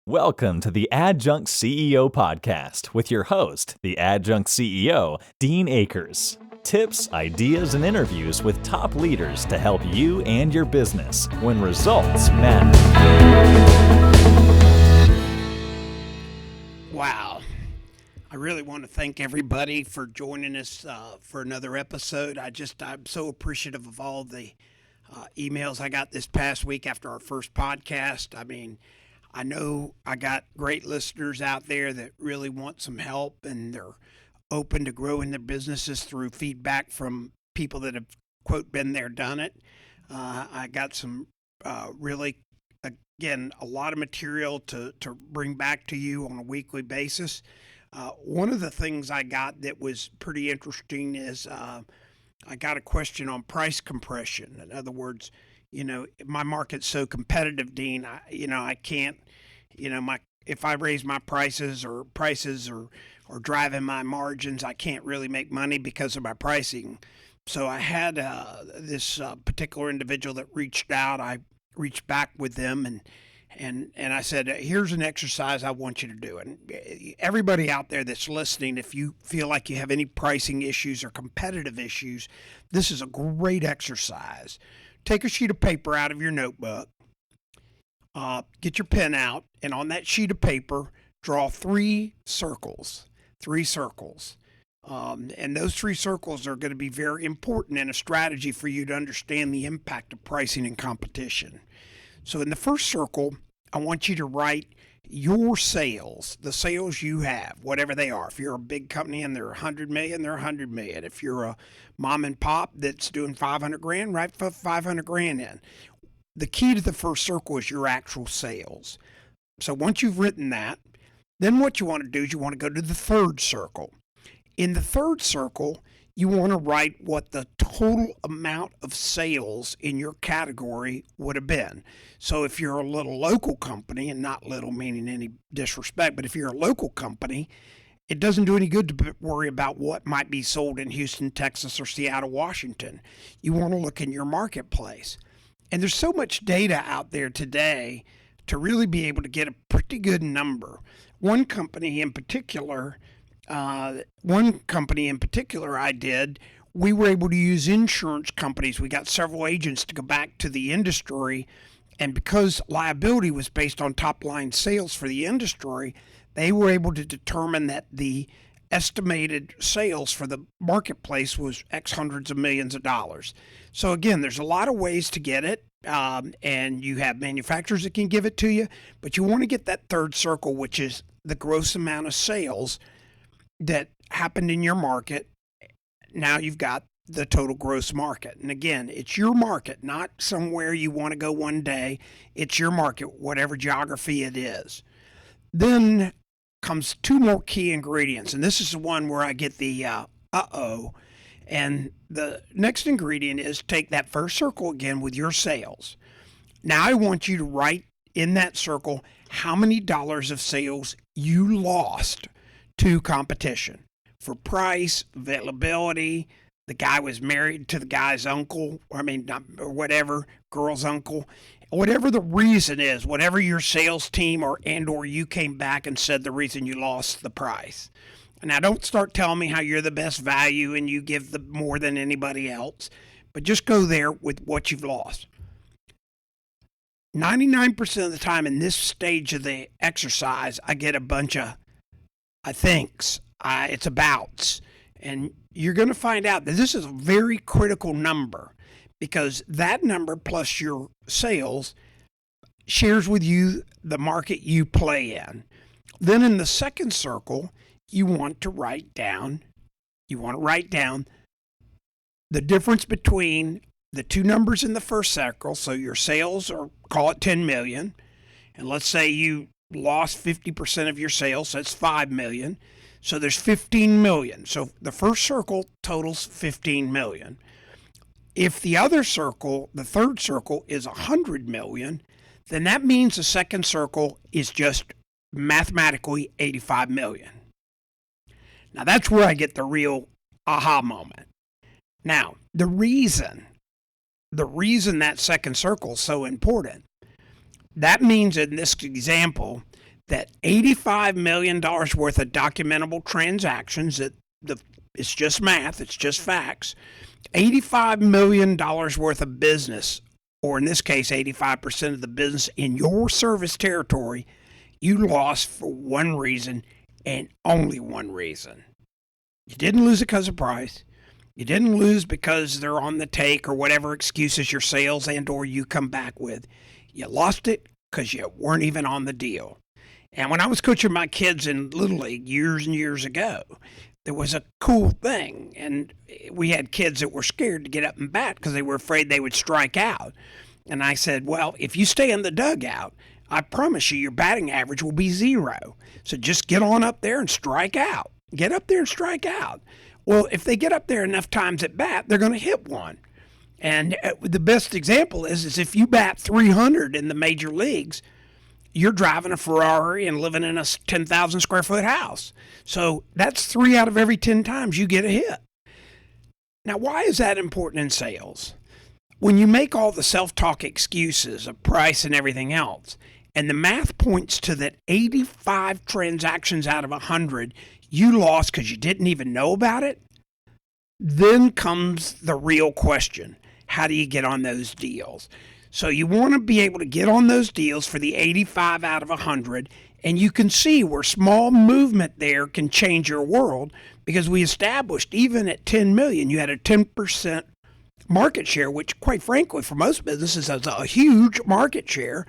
Welcome to the Adjunct CEO Podcast with your host, the Adjunct CEO, Dean Akers. Tips, ideas, and interviews with top leaders to help you and your business when results matter. Wow. I really want to thank everybody for joining us for another episode. I'm so appreciative of all the emails I got this past week after our first podcast. I know I got great listeners out there that really want some help and they're open to growing their businesses through feedback from people that have, quote, been there, done it. I got some really, again, a lot of material to bring back to you on a weekly basis. One of the things I got that was pretty interesting is I got a question on price compression. In other words, my market's so competitive, Dean, I can't, if I raise my prices or driving my margins, I can't really make money because of my pricing. So I had this particular individual that reached out. I reached back with them and I said, here's an exercise I want you to do. And everybody out there that's listening, if you feel like you have any pricing issues or competitive issues, this is a great exercise. Take a sheet of paper out of your notebook, get your pen out, and on that sheet of paper, draw three circles. And those three circles are going to be very important in a strategy for you to understand the impact of pricing and competition. So in the first circle, I want you to write your sales, the sales you have, whatever they are. If you're a big company and they're 100 million, they're 100 million. If you're a mom and pop that's doing 500 grand, write 500 grand in. The key to the first circle is your actual sales. So once you've written that, then what you want to do is you want to go to the third circle. In the third circle, you want to write what the total amount of sales in your category would have been. So if you're a little local company, and not little meaning any disrespect, but if you're a local company, it doesn't do any good to worry about what might be sold in Houston, Texas, or Seattle, Washington. You want to look in your marketplace. And there's so much data out there today to really be able to get a pretty good number. One company in particular I did, we were able to use insurance companies. We got several agents to go back to the industry, and because liability was based on top line sales for the industry, they were able to determine that the estimated sales for the marketplace was X hundreds of millions of dollars. So again, there's a lot of ways to get it, and you have manufacturers that can give it to you, but you want to get that third circle, which is the gross amount of sales that happened in your market. Now you've got the total gross market. And again, it's your market, not somewhere you want to go one day. It's your market, whatever geography it is. Then comes two more key ingredients. And this is the one where I get the uh-oh. And the next ingredient is take that first circle again with your sales. Now I want you to write in that circle how many dollars of sales you lost to competition for price, availability. The guy was married to the guy's uncle, or whatever, girl's uncle, whatever the reason is, whatever your sales team or you came back and said the reason you lost the price. Now don't start telling me how you're the best value and you give the more than anybody else, but just go there with what you've lost. 99% of the time in this stage of the exercise, I get a bunch of I thinks, it's abouts. And you're going to find out that this is a very critical number because that number plus your sales shares with you the market you play in. Then in the second circle, you want to write down the difference between the two numbers in the first circle. So your sales are, call it 10 million. And let's say you lost 50% of your sales, so that's 5 million. So there's 15 million. So the first circle totals 15 million. If the other circle, the third circle, is 100 million, then that means the second circle is just mathematically 85 million. Now that's where I get the real aha moment. Now, the reason that second circle is so important, that means in this example that $85 million worth of documentable transactions, it's just math, it's just facts, $85 million worth of business, or in this case, 85% of the business in your service territory, you lost for one reason and only one reason. You didn't lose it because of price. You didn't lose because they're on the take or whatever excuses your sales and or you come back with. You lost it because you weren't even on the deal. And when I was coaching my kids in Little League years and years ago, there was a cool thing. And we had kids that were scared to get up and bat because they were afraid they would strike out. And I said, well, if you stay in the dugout, I promise you your batting average will be 0. So just get on up there and strike out. Get up there and strike out. Well, if they get up there enough times at bat, they're going to hit one. And the best example is if you bat 300 in the major leagues, you're driving a Ferrari and living in a 10,000 square foot house. So that's 3 out of every 10 times you get a hit. Now, why is that important in sales? When you make all the self-talk excuses of price and everything else, and the math points to that 85 transactions out of 100 you lost because you didn't even know about it, then comes the real question. How do you get on those deals? So you want to be able to get on those deals for the 85 out of 100, and you can see where small movement there can change your world, because we established even at 10 million, you had a 10% market share, which quite frankly for most businesses is a huge market share.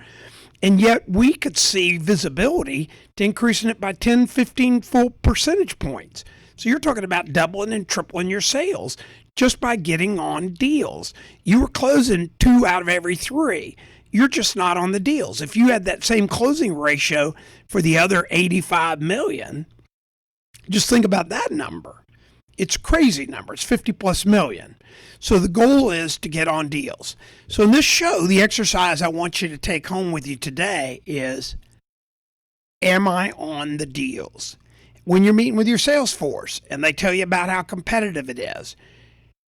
And yet we could see visibility to increasing it by 10, 15 full percentage points. So you're talking about doubling and tripling your sales just by getting on deals. You were closing 2 out of every 3. You're just not on the deals. If you had that same closing ratio for the other 85 million, just think about that number. It's a crazy number. It's 50 plus million. So the goal is to get on deals. So in this show, the exercise I want you to take home with you today is, am I on the deals? When you're meeting with your sales force and they tell you about how competitive it is,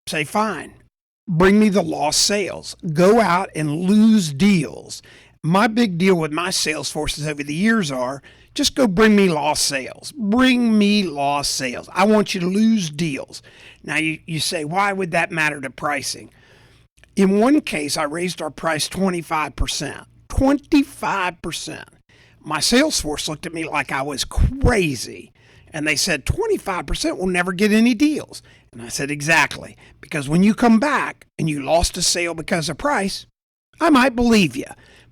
say, fine, bring me the lost sales. Go out and lose deals. My big deal with my sales forces over the years are, just go bring me lost sales. Bring me lost sales. I want you to lose deals. Now you say, why would that matter to pricing? In one case, I raised our price 25%. 25%. My sales force looked at me like I was crazy. And they said, 25% will never get any deals. And I said, exactly. Because when you come back and you lost a sale because of price, I might believe you.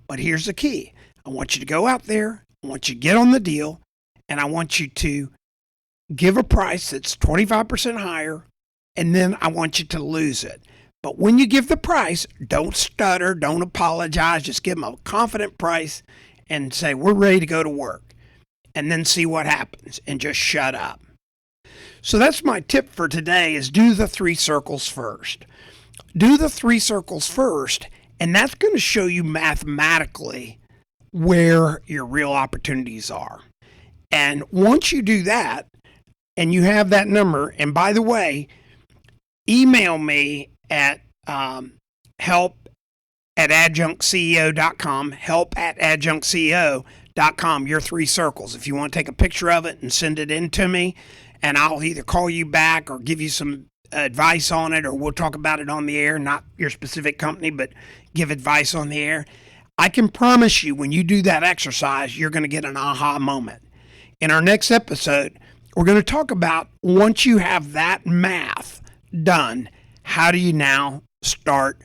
But here's the key. I want you to go out there. I want you to get on the deal. And I want you to give a price that's 25% higher. And then I want you to lose it. But when you give the price, don't stutter. Don't apologize. Just give them a confident price and say, we're ready to go to work. And then see what happens and just shut up. So that's my tip for today, is do the 3 circles first. Do the 3 circles first, and that's going to show you mathematically where your real opportunities are. And once you do that, and you have that number, and by the way, email me at help@adjunctceo.com, help@adjunctceo.com, your 3 circles. If you want to take a picture of it and send it in to me, and I'll either call you back or give you some advice on it, or we'll talk about it on the air, not your specific company, but give advice on the air. I can promise you when you do that exercise, you're going to get an aha moment. In our next episode, we're going to talk about, once you have that math done, how do you now start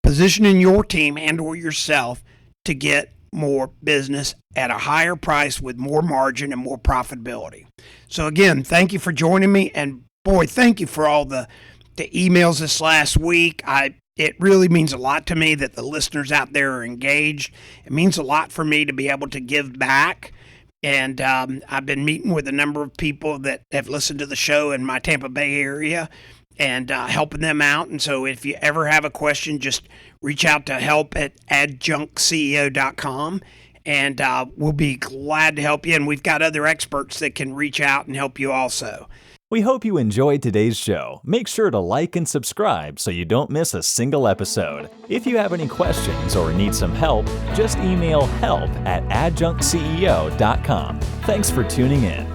positioning your team and or yourself to get more business at a higher price with more margin and more profitability. So again, thank you for joining me. And boy, thank you for all the emails this last week. It really means a lot to me that the listeners out there are engaged. It means a lot for me to be able to give back. And I've been meeting with a number of people that have listened to the show in my Tampa Bay area and helping them out. And so if you ever have a question, just reach out to help@adjunctceo.com and we'll be glad to help you. And we've got other experts that can reach out and help you also. We hope you enjoyed today's show. Make sure to like and subscribe so you don't miss a single episode. If you have any questions or need some help, just email help@adjunctceo.com. Thanks for tuning in.